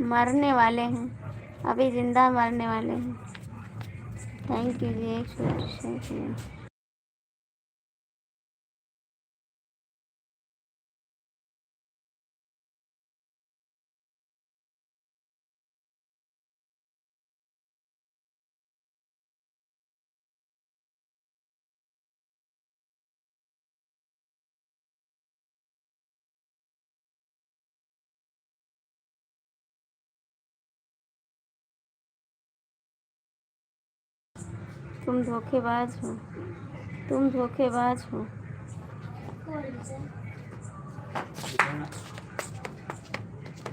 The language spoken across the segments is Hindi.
मरने वाले हैं, अभी जिंदा मरने वाले हैं। थैंक यू जी। एक छोटी सी तुम धोखेबाज हो, तुम धोखेबाज हो।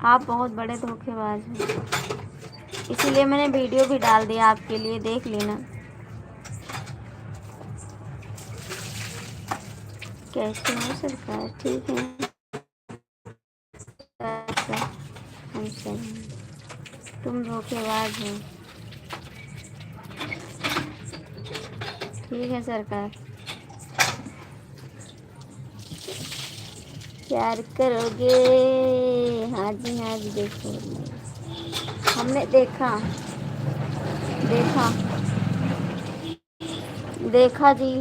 आप बहुत बड़े धोखेबाज हो, इसीलिए मैंने वीडियो भी डाल दिया आपके लिए, देख लेना। कैसे हो सरकार? ठीक है सर, हम सही हैं। तुम धोखेबाज हो। ठीक है सरकार। प्यार करोगे? हाँ जी हाँ जी, देखो हमने देखा, देखा देखा जी,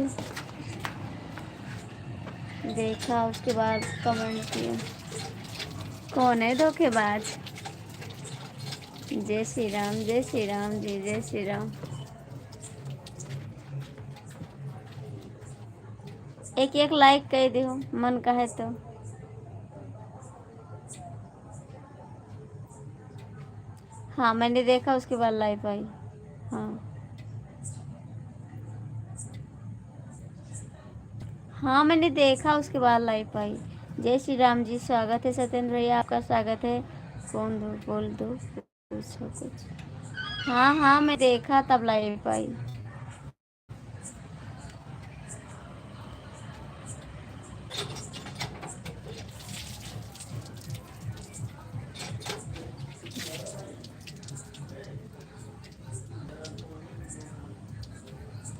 देखा, उसके बाद कमेंट किया। कौन है धोखेबाज? जय श्री राम, जय श्री राम जी, जय श्री राम। एक एक लाइक कर दो, मन का है तो। हाँ मैंने देखा, उसके बाद लाइव आई। हाँ हाँ मैंने देखा, उसके बाद लाइव आई। जय श्री राम जी, स्वागत है सत्येंद्र भैया, आपका स्वागत है। कौन दो बोल दो, पूछो कुछ। हाँ हाँ मैं देखा, तब लाइव आई।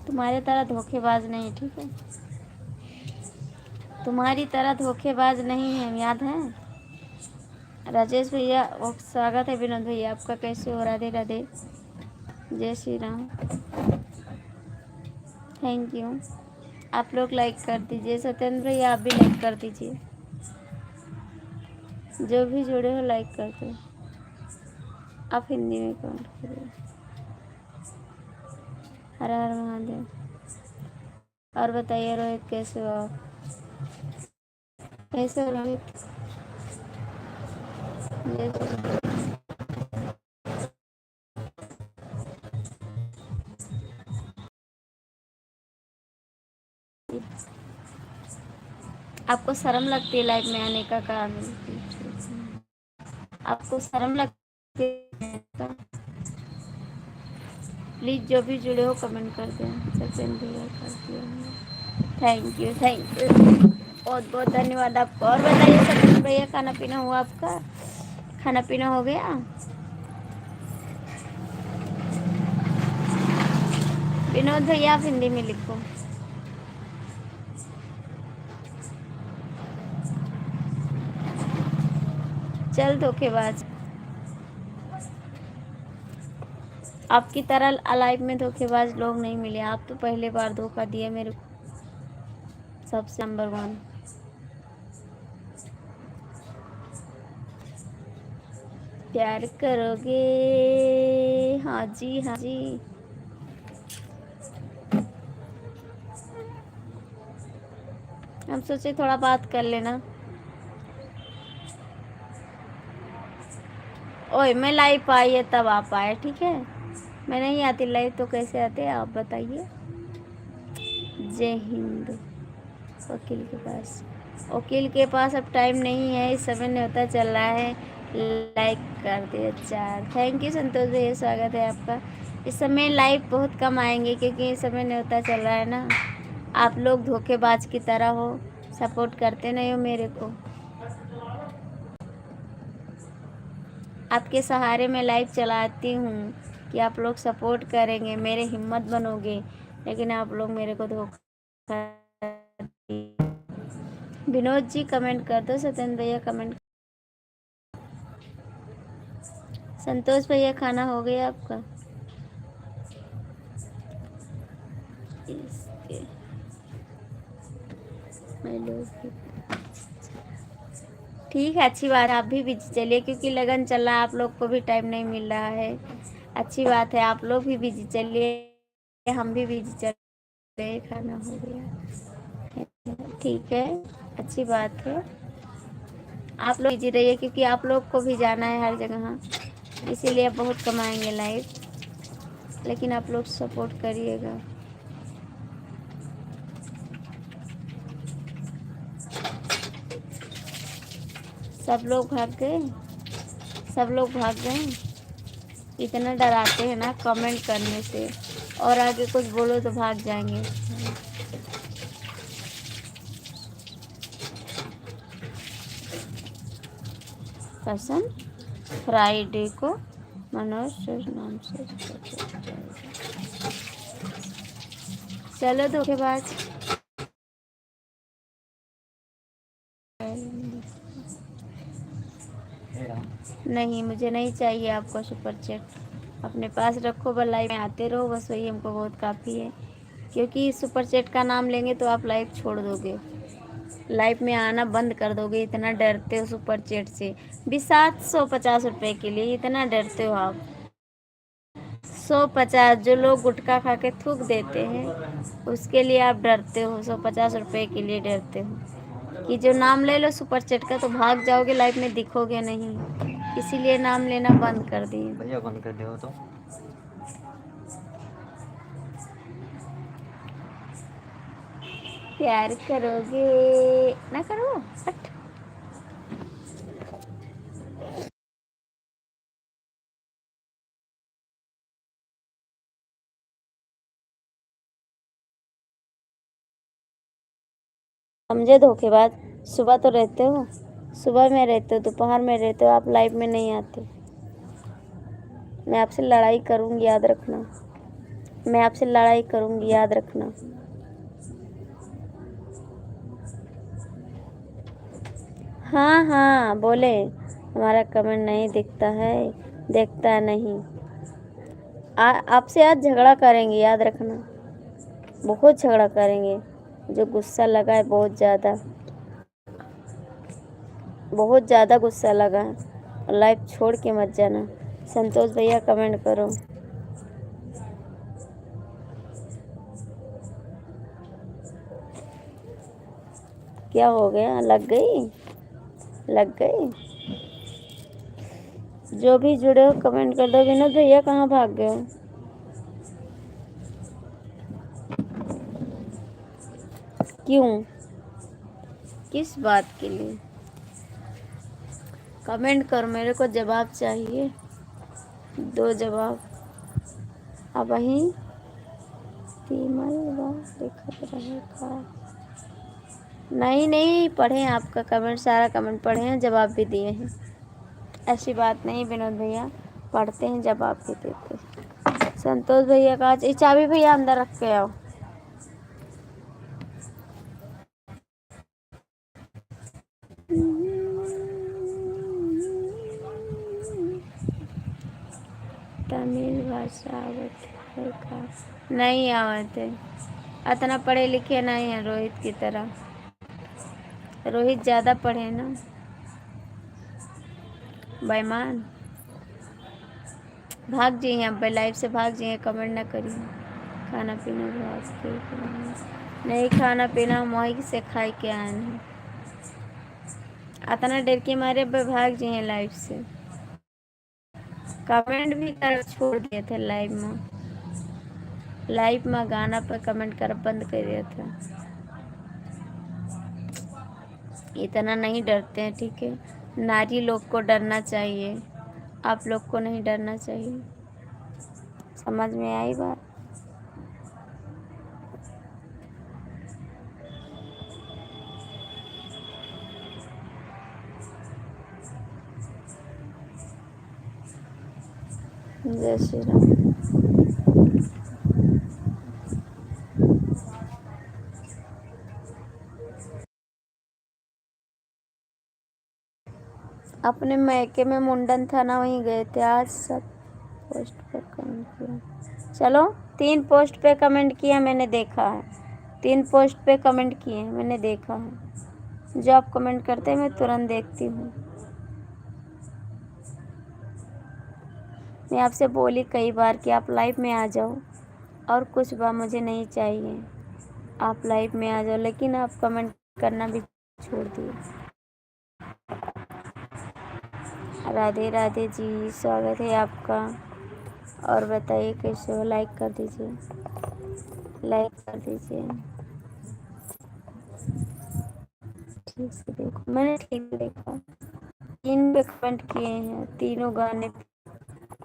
तुम्हारे तरह धोखेबाज नहीं, ठीक है? तुम्हारी तरह धोखेबाज नहीं है, याद है? राजेश भैया, वो स्वागत है। विनोद भैया आपका, कैसे हो? राधे राधे, जय श्री राम। Thank you. आप लोग लाइक कर दीजिए, सत्येंद्र भैया आप भी लाइक कर दीजिए, जो भी जुड़े हो लाइक कर दो। आप हिंदी में कमेंट करिए। हर हर महादेव। और बताइए रोहित, कैसे हो आप? कैसे हो रोहित? आपको शर्म लगती है लाइव में आने का? काम आपको शर्म लगती है? प्लीज़ जो भी जुड़े हो कमेंट कर दें। सत्येंद्र भैया कर दिया। थैंक यू, थैंक यू, बहुत बहुत धन्यवाद आपको। और बताइए सत्येंद्र भैया, खाना पीना हुआ आपका? खाना पीना हो गया? विनोद भैया आप हिंदी में लिखो। चल धोखेबाज, आपकी तरह अलाइव में धोखेबाज लोग नहीं मिले। आप तो पहले बार धोखा दिए मेरे को, सबसे नंबर 1। प्यार करोगे? हाँ जी हाँ जी। हम सोचे थोड़ा बात कर लेना। ओए मैं लाइव आई है तब आप आए, ठीक है? मैं नहीं आती लाइव तो कैसे आते आप बताइए। जय हिंद। वकील के पास, वकील के पास अब टाइम नहीं है, इस समय न्योता चल रहा है। लाइक कर दे। अच्छा थैंक यू संतोष भैया, स्वागत है आपका। इस समय लाइव बहुत कम आएंगे क्योंकि इस समय न्योता चल रहा है ना। आप लोग धोखेबाज की तरह हो, सपोर्ट करते नहीं हो मेरे को। आपके सहारे मैं लाइव चलाती हूँ कि आप लोग सपोर्ट करेंगे, मेरे हिम्मत बनोगे, लेकिन आप लोग मेरे को धोखा। विनोद जी कमेंट कर दो, सत्येंद्र भैया कमेंट। संतोष भैया खाना हो गया आपका? इसके मैं लोग ठीक है, अच्छी बात है। आप भी बिजी चलिए, क्योंकि लगन चल रहा है, आप लोग को भी टाइम नहीं मिल रहा है। अच्छी बात है, आप लोग भी बिजी चलिए, हम भी बिजी चल रहे। खाना हो गया, ठीक है, अच्छी बात है। आप लोग बिजी रहिए, क्योंकि आप लोग को भी जाना है हर जगह, इसीलिए बहुत कमाएंगे लाइव, लेकिन आप लोग सपोर्ट करिएगा। सब लोग भाग गए, सब लोग भाग गए। इतना डराते हैं ना कमेंट करने से, और आगे कुछ बोलो तो भाग जाएंगे। पसंद फ्राइडे को मनोज नाम से। चलो धोखेबाज। नहीं, मुझे नहीं चाहिए आपका सुपर चैट, अपने पास रखो, बस लाइव में आते रहो, बस वही हमको बहुत काफ़ी है। क्योंकि सुपर चैट का नाम लेंगे तो आप लाइव छोड़ दोगे, लाइव में आना बंद कर दोगे। इतना डरते हो सुपर चैट से भी, 750 रुपये के लिए इतना डरते हो आप। 150 जो लोग गुटखा खा के थूक देते हैं, उसके लिए आप डरते हो। 150 रुपये के लिए डरते हो कि जो नाम ले लो सुपर चैट का तो भाग जाओगे, लाइफ में दिखोगे नहीं, इसीलिए नाम लेना बंद कर दिए। भैया बंद कर दो तो। प्यार करोगे ना करो, हट। समझे धोखेबाज। सुबह तो रहते हो, सुबह में रहते हो, दोपहर में रहते हो, आप लाइव में नहीं आते। मैं आपसे लड़ाई करूंगी, याद रखना। मैं आपसे लड़ाई करूंगी, याद रखना। हाँ हाँ बोले, हमारा कमेंट नहीं दिखता है, देखता नहीं। आपसे आज झगड़ा करेंगे, याद रखना, बहुत झगड़ा करेंगे। जो गुस्सा लगा है बहुत ज़्यादा, बहुत ज़्यादा गुस्सा लगा है। लाइव छोड़ के मत जाना। संतोष भैया कमेंट करो। क्या हो गया, लग गई, लग गई। जो भी जुड़े हो कमेंट कर दो। विनोद भैया कहाँ भाग गए हो? क्यों, किस बात के लिए? कमेंट करो, मेरे को जवाब चाहिए, दो जवाब। अब वहीं तीमल लिखत रहेगा। नहीं नहीं, पढ़े हैं आपका कमेंट, सारा कमेंट पढ़े हैं, जवाब भी दिए हैं। ऐसी बात नहीं विनोद भैया, पढ़ते हैं, जवाब भी देते हैं। संतोष भैया का चाबी भैया अंदर रख के आओ। तमिल भाषा आवत है का? नहीं आवत है, इतना पढ़े लिखे नहीं है रोहित की तरह। रोहित ज़्यादा पढ़े ना, बेईमान। भाग जाइए, अब लाइफ से भाग जाइए, कमेंट ना करिए। खाना पीना भाग के नहीं, खाना पीना हम वहीं से खाई के आए हैं। इतना डर के मारे भाग जाइए लाइफ से। कमेंट भी कर छोड़ दिए थे लाइव में, लाइव में गाना पर कमेंट कर बंद कर दिया था। इतना नहीं डरते हैं, ठीक है। नारी लोग को डरना चाहिए, आप लोग को नहीं डरना चाहिए। समझ में आई बात? जय श्री राम। अपने मैके में मुंडन था ना, वहीं गए थे आज। सब पोस्ट पे कमेंट किया। चलो 3 पोस्ट पे कमेंट किया, मैंने देखा है। 3 पोस्ट पे कमेंट किए हैं, मैंने देखा है। जो आप कमेंट करते हैं मैं तुरंत देखती हूँ। मैं आपसे बोली कई बार कि आप लाइव में आ जाओ, और कुछ बात मुझे नहीं चाहिए, आप लाइव में आ जाओ, लेकिन आप कमेंट करना भी छोड़ दिए। राधे राधे जी, स्वागत है आपका। और बताइए कैसे हो? लाइक कर दीजिए, लाइक कर दीजिए। ठीक से देखो, मैंने ठीक से देखा। 3 पे कमेंट किए हैं, तीनों गाने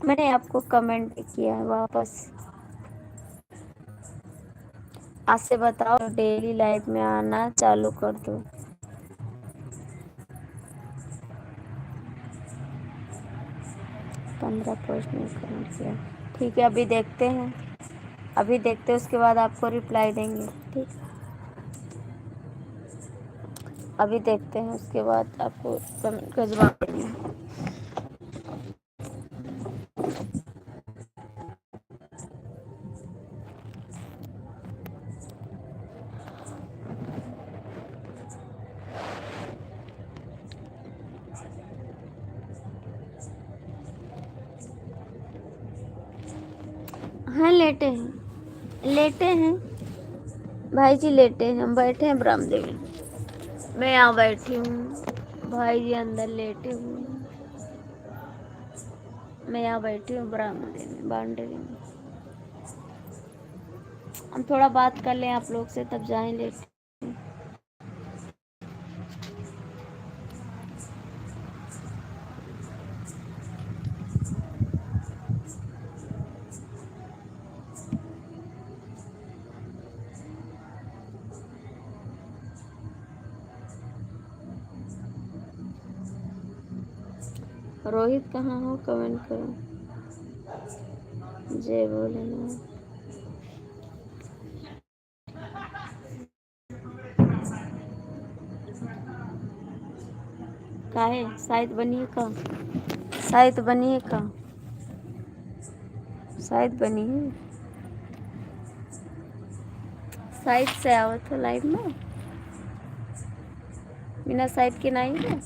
मैंने आपको कमेंट किया है वापस। आज से बताओ डेली लाइफ में आना चालू कर दो। 15 पोस्ट में कमेंट किया। ठीक है, अभी देखते हैं, अभी देखते हैं, उसके बाद आपको रिप्लाई देंगे। ठीक, अभी देखते हैं, उसके बाद आपको कमेंट का जवाब देंगे। हाँ लेटे हैं, लेटे हैं भाई जी, लेटे हैं। हम बैठे हैं बरामदे में, मैं यहाँ बैठी हूँ, भाई जी अंदर लेटे हुए हैं, मैं यहाँ बैठी हूँ बरामदे में, बाउंड्री में। हम थोड़ा बात कर लें आप लोग से, तब जाएं लेट। रोहित कहाँ हो? कमेंट करो। जय भोलेनाथ। काहे शायद बनिए का, शायद बनिए का, शायद बनिए, शायद से आवत हो लाइव में, बिना शायद के नहीं है।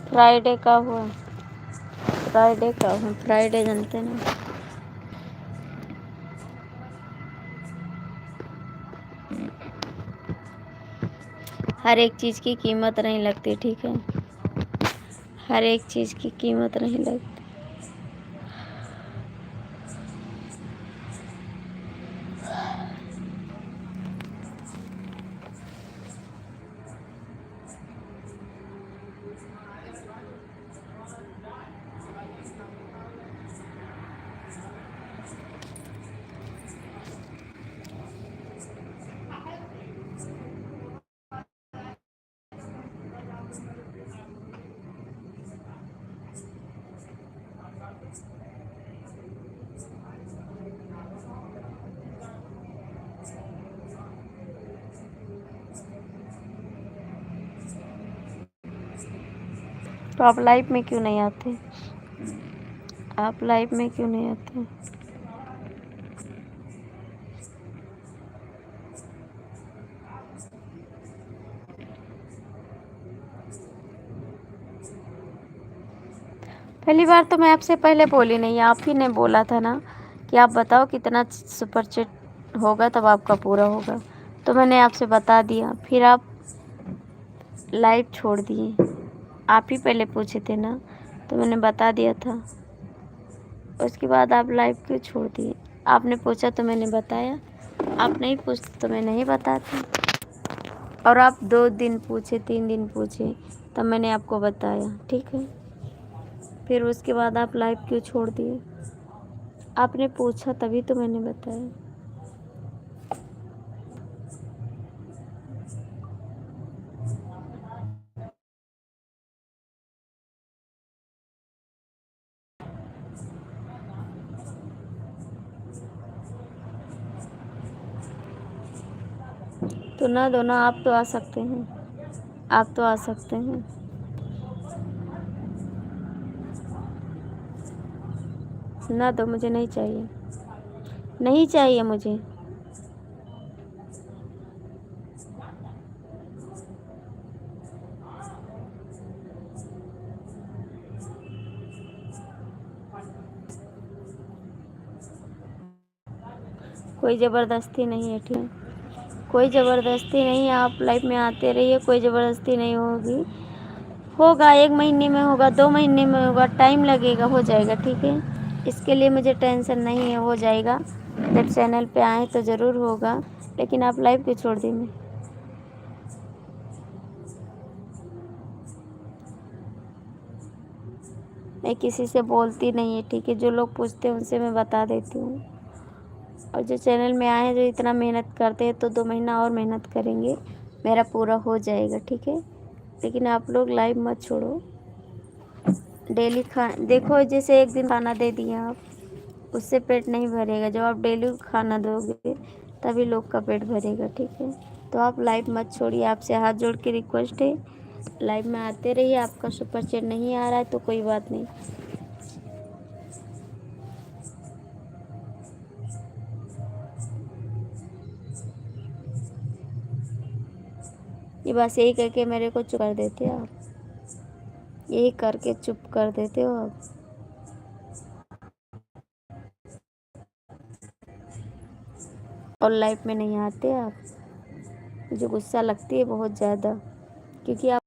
फ्राइडे का हुआ, फ्राइडे का हुआ, फ्राइडे जानते ना। हर एक चीज़ की कीमत नहीं लगती, ठीक है, हर एक चीज़ की कीमत नहीं लगती। तो आप लाइव में क्यों नहीं आते? आप लाइव में क्यों नहीं आते? पहली बार तो मैं आपसे पहले बोली नहीं, आप ही ने बोला था ना कि आप बताओ कितना सुपर चैट होगा तब आपका पूरा होगा, तो मैंने आपसे बता दिया। फिर आप लाइव छोड़ दिए। आप ही पहले पूछे थे ना, तो मैंने बता दिया था। उसके बाद आप लाइव क्यों छोड़ दिए? आपने पूछा तो मैंने बताया, आप नहीं पूछते तो मैं नहीं बताती। और आप 2 दिन पूछे, 3 दिन पूछे, तब मैंने आपको बताया, ठीक है। फिर उसके बाद आप लाइव क्यों छोड़ दिए? आपने पूछा तभी तो मैंने बताया। तो ना दो ना, आप तो आ सकते हैं, आप तो आ सकते हैं। ना दो, मुझे नहीं चाहिए, नहीं चाहिए मुझे। कोई ज़बरदस्ती नहीं है, ठीक है। कोई ज़बरदस्ती नहीं है, आप लाइफ में आते रहिए, कोई ज़बरदस्ती नहीं होगी। होगा 1 महीने में होगा, 2 महीने में होगा, टाइम लगेगा, हो जाएगा, ठीक है। इसके लिए मुझे टेंशन नहीं है, हो जाएगा। जब चैनल पे आए तो ज़रूर होगा। लेकिन आप लाइव क्यों छोड़ दी? मैं किसी से बोलती नहीं है, ठीक है। जो लोग पूछते हैं उनसे मैं बता देती हूँ। और जो चैनल में आए हैं, जो इतना मेहनत करते हैं, तो 2 महीना और मेहनत करेंगे, मेरा पूरा हो जाएगा, ठीक है। लेकिन आप लोग लाइव मत छोड़ो। डेली देखो, जैसे एक दिन खाना दे दिया आप, उससे पेट नहीं भरेगा। जब आप डेली खाना दोगे तभी लोग का पेट भरेगा, ठीक है। तो आप लाइव मत छोड़िए, आपसे हाथ जोड़ के रिक्वेस्ट है, लाइव में आते रहिए। आपका सुपर चैट नहीं आ रहा है तो कोई बात नहीं। ये बस यही करके मेरे को चुप कर देते हो आप, यही करके चुप कर देते हो आप। और लाइफ में नहीं आते आप, मुझे गुस्सा लगती है बहुत ज़्यादा, क्योंकि आप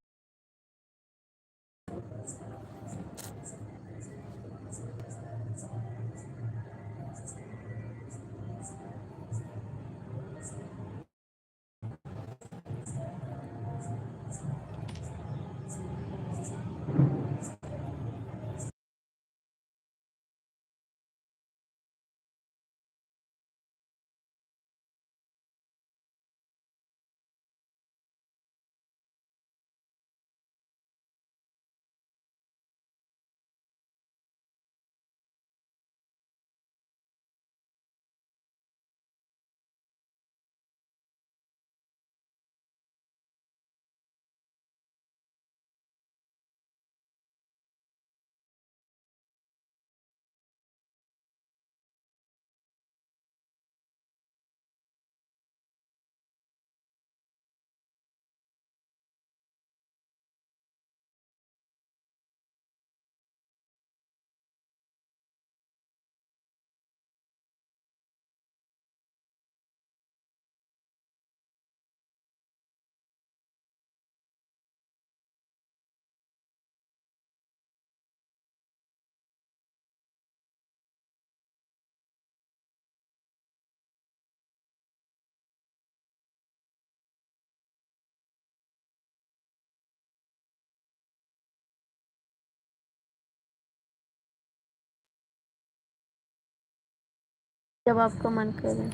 जब आपका मन करे,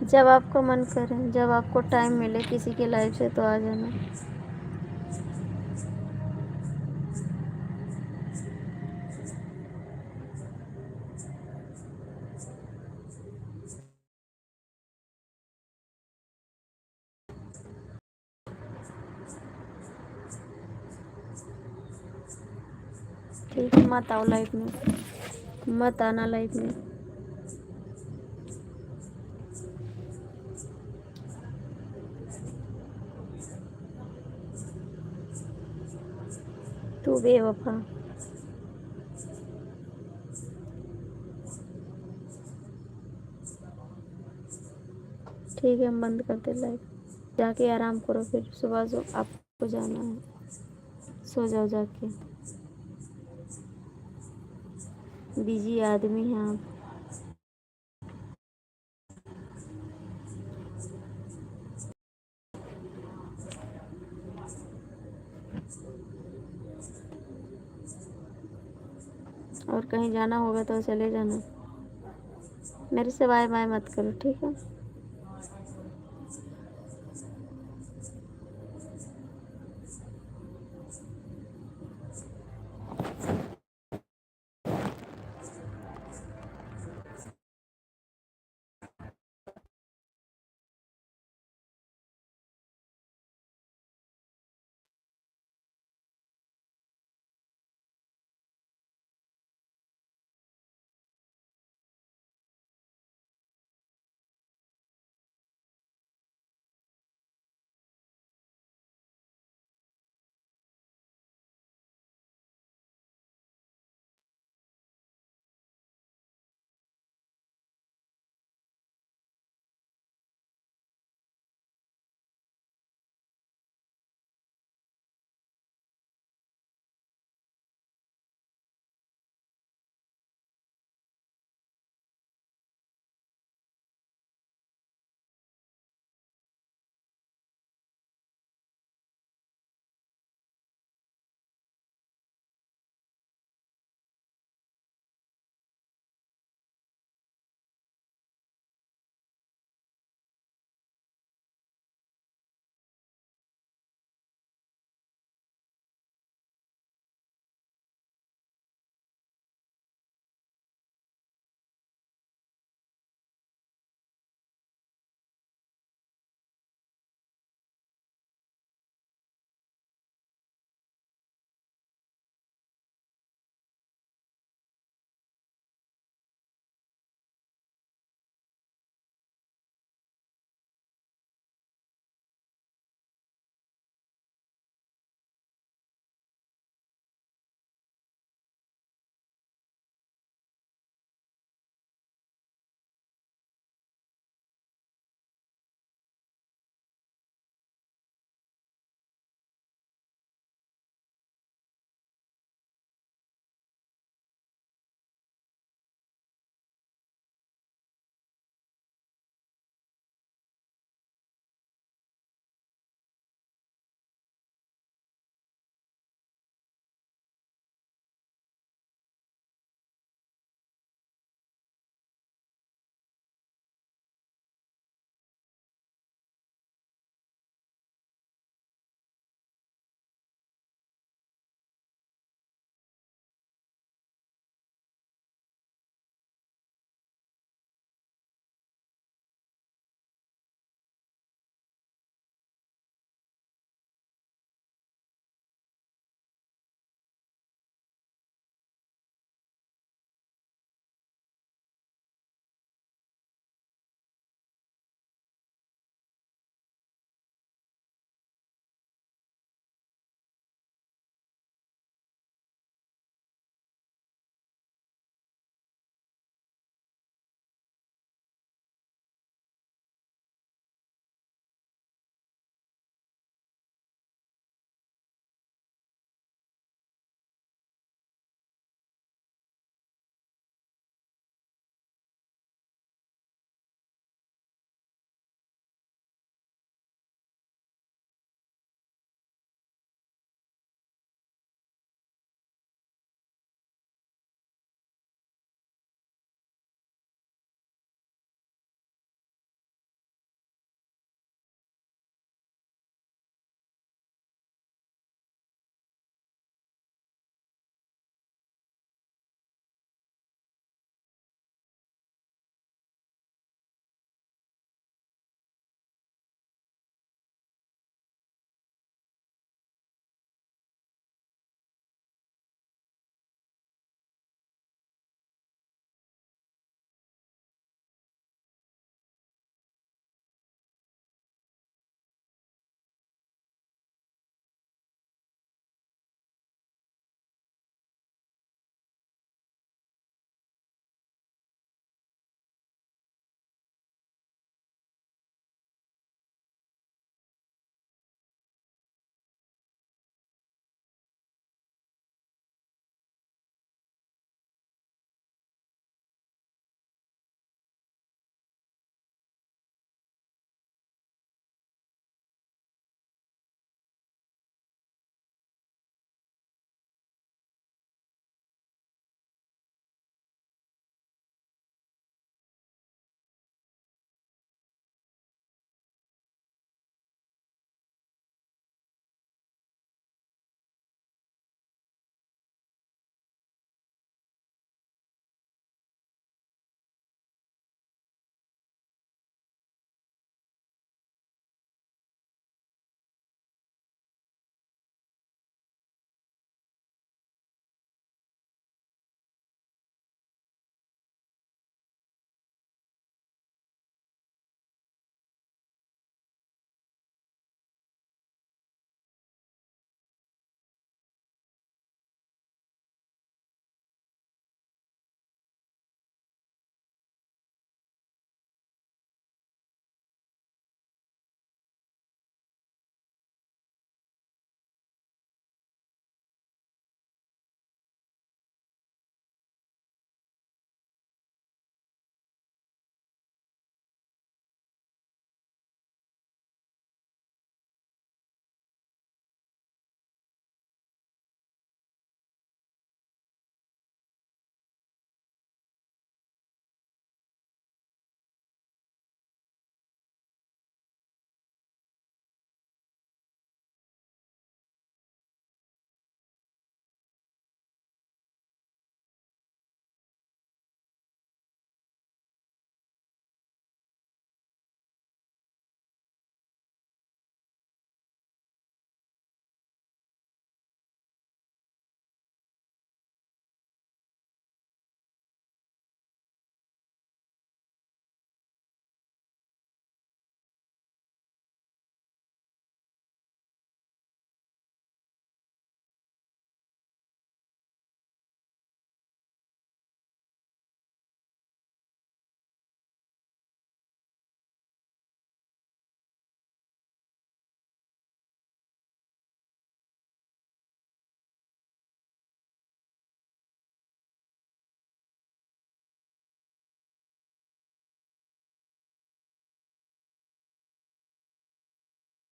जब आपका मन करे, जब आपको टाइम मिले किसी के लाइफ से, तो आ जाना। ठीक है, मत आओ लाइफ में, मत आना लाइफ में। तू बेवफा। ठीक है, हम बंद करते लाइव। जाके आराम करो, फिर सुबह जो आपको जाना है, सो जाओ जाके। बिजी आदमी हैं आप। और कहीं जाना होगा तो चले जाना, मेरे से बाय बाय मत करो, ठीक है।